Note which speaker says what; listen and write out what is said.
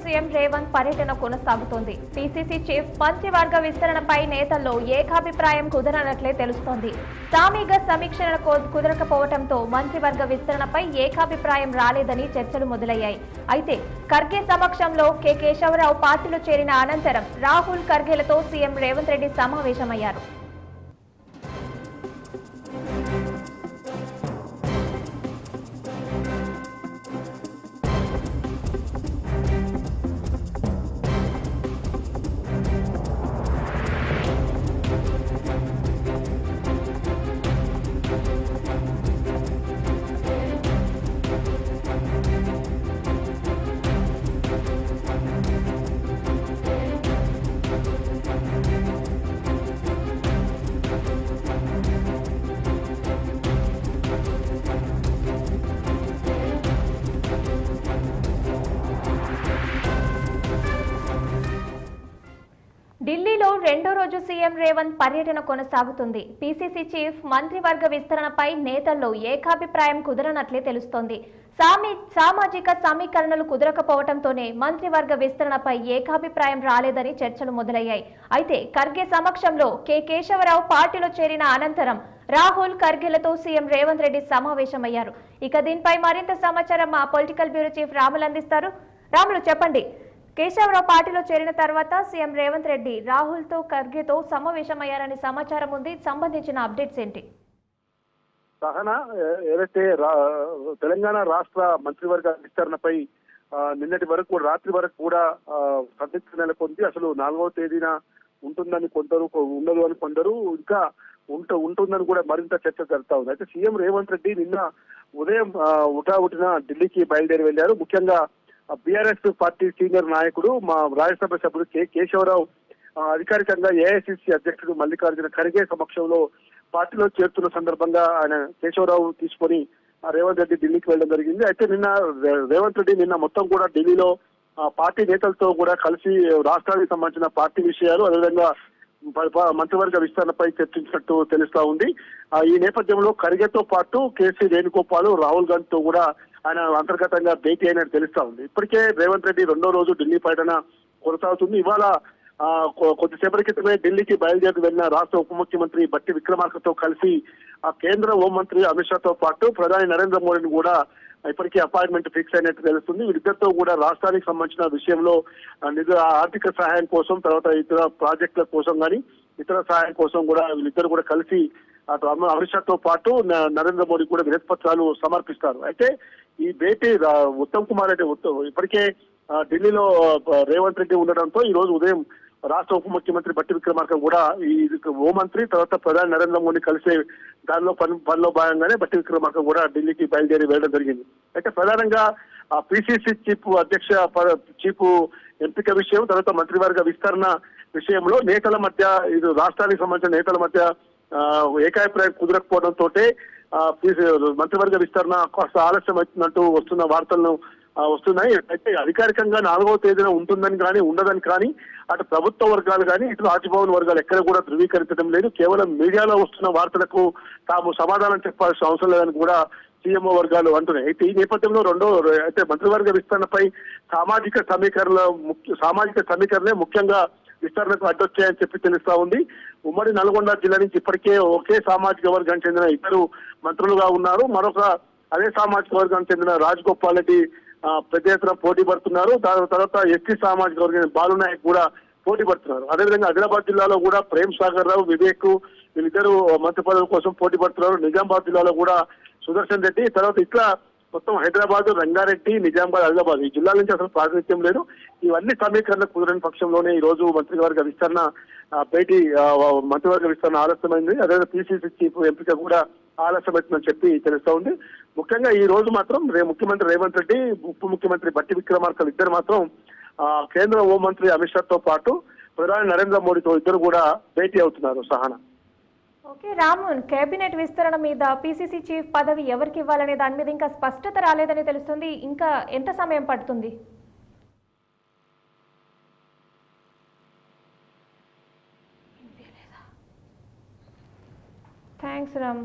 Speaker 1: CM Revanth పర్యటన కొనసాగుతోంది. PCC chief మంత్రివర్గ విస్తరణపై నేతల్లో ఏకాభిప్రాయం కుదరనట్లే తెలుస్తోంది. సామీగా సమీక్షణ కుదరకపోవడంతో మంత్రివర్గ విస్తరణపై ఏకాభిప్రాయం రాలేదని చర్చలు మొదలయ్యాయి. అయితే ఖర్గే సమక్షంలో కె కేశవరావు పార్టీలో చేరిన అనంతరం రాహుల్ ఖర్గేలతో సీఎం రేవంత్ రెడ్డి సమావేశమయ్యారు. ఢిల్లీలో రెండో రోజు సీఎం రేవంత్ పర్యటన కొనసాగుతుంది. పీసీసీ చీఫ్ మంత్రివర్గ విస్తరణపై నేతల్లో ఏకాభిప్రాయం కుదరనట్లే తెలుస్తోంది. సామాజిక సమీకరణలు కుదరకపోవడంతోనే మంత్రివర్గ విస్తరణపై ఏకాభిప్రాయం రాలేదని చర్చలు మొదలయ్యాయి. అయితే ఖర్గే సమక్షంలో కె కేశవరావు పార్టీలో చేరిన అనంతరం రాహుల్ ఖర్గేలతో సీఎం రేవంత్ రెడ్డి సమావేశమయ్యారు. ఇక దీనిపై మరింత సమాచారం మా పొలిటికల్ బ్యూరో చీఫ్ రాములు అందిస్తారు. రాములు, చెప్పండి. కేశవరావు పార్టీలో చేరిన తర్వాత సీఎం రేవంత్ రెడ్డి రాహుల్తో ఖర్గేతో సమావేశమయ్యారనే సమాచారం ఉంది. సంబంధించిన అప్డేట్స్ ఏంటి?
Speaker 2: సహనా, ఏదైతే తెలంగాణ రాష్ట్ర మంత్రివర్గ విస్తరణపై నిన్నటి వరకు రాత్రి వరకు కూడా సందిగ్ధత నెలకొంది. అసలు 4వ తేదీన ఉంటుందని కొందరు, ఉండదు అని కొందరు, ఇంకా ఉంటుందని కూడా మరింత చర్చ జరుగుతా ఉంది. అయితే సీఎం రేవంత్ రెడ్డి నిన్న ఉదయం ఉటావుటిన ఢిల్లీకి బయలుదేరి వెళ్లారు. ముఖ్యంగా బీఆర్ఎస్ పార్టీ సీనియర్ నాయకుడు, మా రాజ్యసభ సభ్యుడు కె కేశవరావు అధికారికంగా ఏఐసిసి అధ్యక్షుడు మల్లికార్జున ఖర్గే సమక్షంలో పార్టీలో చేరుతున్న సందర్భంగా ఆయన కేశవరావు తీసుకొని రేవంత్ రెడ్డి ఢిల్లీకి వెళ్ళడం జరిగింది. అయితే నిన్న రేవంత్ రెడ్డి మొత్తం కూడా ఢిల్లీలో పార్టీ నేతలతో కూడా కలిసి రాష్ట్రానికి సంబంధించిన పార్టీ విషయాలు, అదేవిధంగా మంత్రివర్గ విస్తరణపై చర్చించినట్టు తెలుస్తా ఉంది. ఈ నేపథ్యంలో ఖర్గేతో పాటు కేసీ వేణుగోపాల్, రాహుల్ గాంధీ తో కూడా ఆయన అంతర్గతంగా భేటీ అయినట్టు తెలుస్తా ఉంది. ఇప్పటికే రేవంత్ రెడ్డి రెండో రోజు ఢిల్లీ పర్యటన కొనసాగుతుంది. ఇవాళ కొద్దిసేపటి క్రితమే ఢిల్లీకి బయలుదేరి వెళ్లిన రాష్ట్ర ఉప ముఖ్యమంత్రి బట్టి విక్రమార్కతో కలిసి కేంద్ర హోంమంత్రి అమిత్ షాతో పాటు ప్రధాని నరేంద్ర మోడీని కూడా ఇప్పటికే అపాయింట్మెంట్ ఫిక్స్ అయినట్టు తెలుస్తుంది. వీరిద్దరితో కూడా రాష్ట్రానికి సంబంధించిన విషయంలో ఆర్థిక సహాయం కోసం, తర్వాత ఇతర ప్రాజెక్టుల కోసం కానీ ఇతర సహాయం కోసం కూడా వీళ్ళిద్దరు కూడా కలిసి అటు అమిత్ షాతో పాటు నరేంద్ర మోడీ కూడా వినతి పత్రాలు సమర్పిస్తారు. అయితే ఈ భేటీ ఉత్తమ్ కుమార్ రెడ్డి ఇప్పటికే ఢిల్లీలో రేవంత్ రెడ్డి ఉండడంతో ఈ రోజు ఉదయం రాష్ట్ర ఉప ముఖ్యమంత్రి బట్టి విక్రమార్క కూడా ఈ హోంమంత్రి తర్వాత ప్రధాని నరేంద్ర మోడీ కలిసే దానిలో పనిలో భాగంగానే బట్టి విక్రమార్క కూడా ఢిల్లీకి బయలుదేరి వెళ్ళడం జరిగింది. అయితే ప్రధానంగా పిసిసి చీఫ్ ఎంపిక విషయం, తర్వాత మంత్రివర్గ విస్తరణ విషయంలో నేతల మధ్య, ఇది రాష్ట్రానికి సంబంధించిన నేతల మధ్య ఏకాభిప్రాయం కుదరకపోవడంతో మంత్రివర్గ విస్తరణ కాస్త ఆలస్యం అవుతున్నట్టు వస్తున్న వార్తలను వస్తున్నాయి. అయితే అధికారికంగా 4వ తేదీన ఉంటుందని కానీ ఉండదని కానీ అటు ప్రభుత్వ వర్గాలు కానీ ఇటు రాజ్భవన్ వర్గాలు ఎక్కడ కూడా ధృవీకరించడం లేదు. కేవలం మీడియాలో వస్తున్న వార్తలకు తాము సమాధానం చెప్పాల్సిన అవసరం లేదని కూడా సీఎంఓ వర్గాలు అంటున్నాయి. అయితే ఈ నేపథ్యంలో అయితే మంత్రివర్గ విస్తరణపై సామాజిక సమీకరణలే ముఖ్యంగా విస్తరణకు అడ్డొచ్చాయని చెప్పి తెలుస్తా ఉంది. ఉమ్మడి నల్గొండ జిల్లా నుంచి ఇప్పటికే ఒకే సామాజిక వర్గానికి చెందిన ఇద్దరు మంత్రులుగా ఉన్నారు. మరొక అదే సామాజిక వర్గానికి చెందిన రాజగోపాల్ రెడ్డి పెద్ద ఎత్తున పోటీ పడుతున్నారు. దాని తర్వాత ఎస్టీ సామాజిక వర్గం బాలునాయక్ కూడా పోటీ పడుతున్నారు. అదేవిధంగా ఆదిలాబాద్ జిల్లాలో కూడా ప్రేమ్ సాగర్ రావు, వివేక్ వీళ్ళిద్దరు మంత్రి పదవుల కోసం పోటీ పడుతున్నారు. నిజామాబాద్ జిల్లాలో కూడా సుదర్శన్ రెడ్డి, తర్వాత ఇట్లా మొత్తం హైదరాబాద్, రంగారెడ్డి, నిజామాబాద్, ఆదిలాబాద్ ఈ జిల్లాల నుంచి అసలు ప్రాతినిధ్యం లేదు. ఇవన్నీ సమీకరణ కుదరని పక్షంలోనే ఈ రోజు మంత్రివర్గ విస్తరణ మంత్రివర్గ విస్తరణ ఆలస్యమైంది. అదేవిధంగా పిసిసి చీఫ్ ఎంపిక కూడా ఆలస్యమవుతుందని చెప్పి తెలుస్తా ఉంది. ముఖ్యంగా ఈ రోజు మాత్రం ముఖ్యమంత్రి రేవంత్ రెడ్డి, ఉప ముఖ్యమంత్రి బట్టి విక్రమార్క ఇద్దరు మాత్రం కేంద్ర హోంమంత్రి అమిత్ షాతో పాటు ప్రధాని నరేంద్ర మోడీతో ఇద్దరు కూడా భేటీ అవుతున్నారు. సహనా.
Speaker 1: ఓకే రామన్, కేబినెట్ విస్తరణ మీద పిసిసి చీఫ్ పదవి ఎవరికి ఇవ్వాలనే దాని మీద ఇంకా స్పష్టత రాలేదని తెలుస్తుంది. ఇంకా ఎంత సమయం పడుతుంది? థ్యాంక్స్ రామ్.